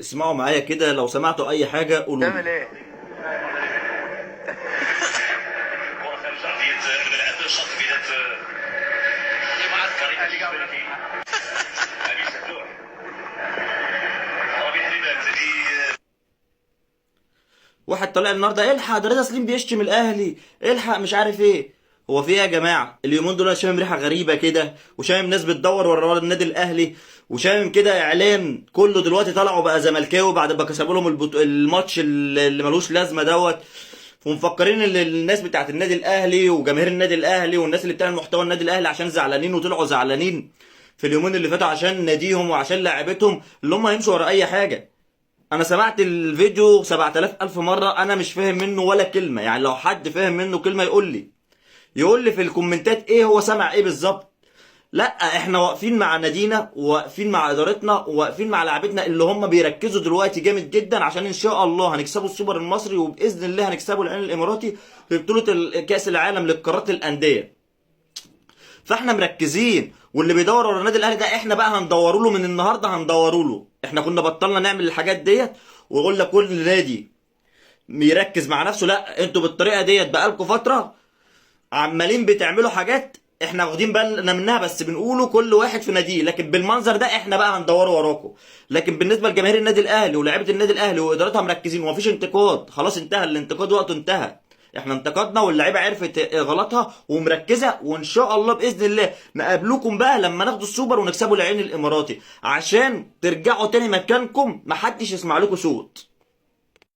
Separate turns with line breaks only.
اسمعوا معايا كده، لو سمعتوا اي حاجه قولوا
تعمل
لي.
ايه؟
كرة خارجية من العدل الشرط بداية معسكر البلدي أبي سفلوح ربيع حبيبات
واحد طالع النهارده الحق ده رضا سليم بيشتم الاهلي، الحق مش عارف ايه. هو في ايه يا جماعه؟ اليومين دول انا شامم ريحه غريبه كده، وشامم ناس بتدور ورا النادي الاهلي، وشامم كده اعلان كله دلوقتي طلعوا بقى زملكاوي بعد ما كسبوا لهم الماتش اللي ملوش لازمه دوت. ومفكرين ان الناس بتاعت النادي الاهلي وجماهير النادي الاهلي والناس اللي بتعمل محتوى النادي الاهلي عشان زعلانين، وطلعوا زعلانين في اليومين اللي فاتوا عشان ناديهم وعشان لاعبتهم اللي هم هيمشوا ورا اي حاجه. انا سمعت الفيديو 7000 الف مره، انا مش فاهم منه ولا كلمه. يعني لو حد فاهم منه كلمه يقول لي في الكومنتات ايه هو سمع ايه بالظبط. لا، احنا واقفين مع نادينا وواقفين مع ادارتنا وواقفين مع لاعبتنا اللي هم بيركزوا دلوقتي جامد جدا عشان ان شاء الله هنكسبوا السوبر المصري، وباذن الله هنكسبوا العين الاماراتي في بطوله كاس العالم للقارات الانديه. فاحنا مركزين، واللي بيدور ورا النادي الاهلي ده احنا بقى هندوروا له من النهارده، هندوروا له. احنا كنا بطلنا نعمل الحاجات ديت، ويقول لك كل نادي يركز مع نفسه. لا، انتوا بالطريقه ديت بقالكم فتره عمالين بتعملوا حاجات احنا واخدين بالنا منها، بس بنقوله كل واحد في ناديه، لكن بالمنظر ده احنا بقى هندوروا وراكم. لكن بالنسبه لجماهير النادي الاهلي ولاعيبه النادي الاهلي وادارتها مركزين، ومفيش انتقاد، خلاص انتهى الانتقاد، وقته انتهى. احنا انتقدنا واللعيبه عرفت غلطها ومركزه، وان شاء الله باذن الله نقابلكم بقى لما ناخدوا السوبر ونكسبوا العين الاماراتي، عشان ترجعوا تاني مكانكم محدش يسمع لكم صوت.